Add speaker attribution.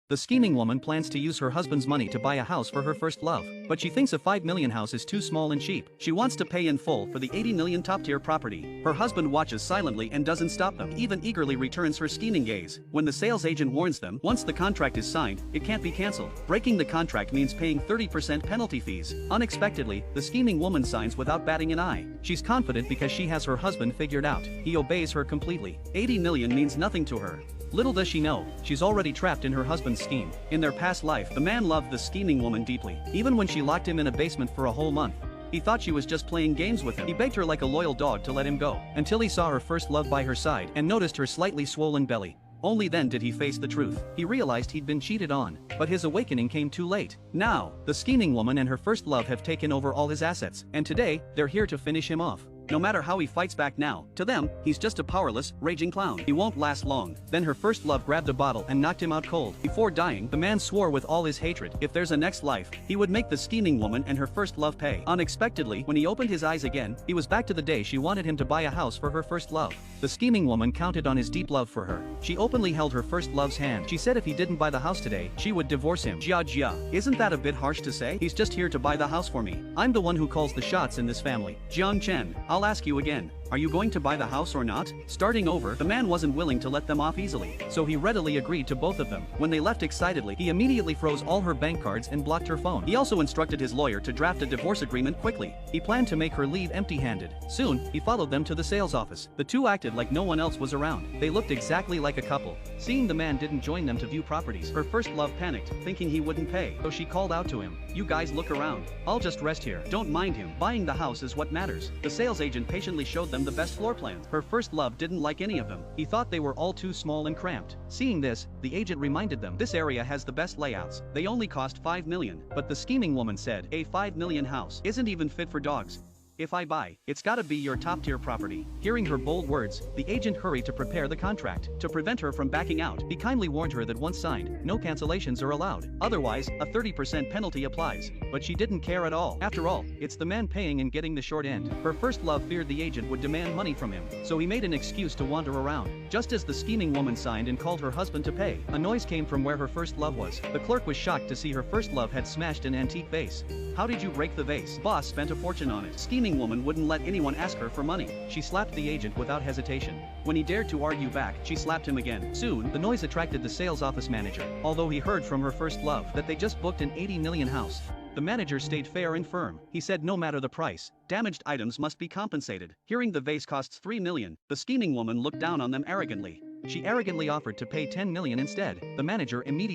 Speaker 1: The scheming woman plans to use her husband's money to buy a house for her first love, but she thinks a 5 million house is too small and cheap. She wants to pay in full for the 80 million top-tier property. Her husband watches silently and doesn't stop them, even eagerly returns her scheming gaze. When the sales agent warns them, once the contract is signed, it can't be cancelled. Breaking the contract means paying 30% penalty fees. Unexpectedly, the scheming woman signs without batting an eye. She's confident because she has her husband figured out. He obeys her completely. 80 million means nothing to her. Little does she know, she's already trapped in her husband's scheme. In their past life, the man loved the scheming woman deeply. Even when she locked him in a basement for a whole month, he thought she was just playing games with him. He begged her like a loyal dog to let him go, until he saw her first love by her side and noticed her slightly swollen belly. Only then did he face the truth. He realized he'd been cheated on, but his awakening came too late. Now, the scheming woman and her first love have taken over all his assets, and today, they're here to finish him off. No matter how he fights back now, to them, he's just a powerless, raging clown. He won't last long. Then her first love grabbed a bottle and knocked him out cold. Before dying, the man swore with all his hatred, if there's a next life, he would make the scheming woman and her first love pay. Unexpectedly, when he opened his eyes again, he was back to the day she wanted him to buy a house for her first love. The scheming woman counted on his deep love for her. She openly held her first love's hand. She said if he didn't buy the house today, she would divorce him. Jia. Isn't that a bit harsh to say? He's just here to buy the house for me. I'm the one who calls the shots in this family. Jiang Chen, I'll ask you again. Are you going to buy the house or not? Starting over, the man wasn't willing to let them off easily, so he readily agreed to both of them. When they left excitedly, he immediately froze all her bank cards and blocked her phone. He also instructed his lawyer to draft a divorce agreement quickly. He planned to make her leave empty-handed. Soon, he followed them to the sales office. The two acted like no one else was around. They looked exactly like a couple. Seeing the man didn't join them to view properties, her first love panicked, thinking he wouldn't pay. So she called out to him, "You guys look around. I'll just rest here. Don't mind him. Buying the house is what matters." The sales agent patiently showed them the best floor plans. Her first love didn't like any of them. He thought they were all too small and cramped. Seeing this, the agent reminded them, "This area has the best layouts. They only cost 5 million. But the scheming woman said, "A 5 million house isn't even fit for dogs. If I buy, it's gotta be your top-tier property." Hearing her bold words, the agent hurried to prepare the contract. To prevent her from backing out, he kindly warned her that once signed, no cancellations are allowed. Otherwise, a 30% penalty applies. But she didn't care at all. After all, it's the man paying and getting the short end. Her first love feared the agent would demand money from him, so he made an excuse to wander around. Just as the scheming woman signed and called her husband to pay, a noise came from where her first love was. The clerk was shocked to see her first love had smashed an antique vase. "How did you break the vase?" "Boss spent a fortune on it." Scheming woman wouldn't let anyone ask her for money. She slapped the agent without hesitation. When he dared to argue back, she slapped him again. Soon, the noise attracted the sales office manager, although he heard from her first love that they just booked an 80 million house. The manager stayed fair and firm. He said no matter the price, damaged items must be compensated. Hearing the vase costs 3 million, the scheming woman looked down on them arrogantly. She arrogantly offered to pay 10 million instead. The manager immediately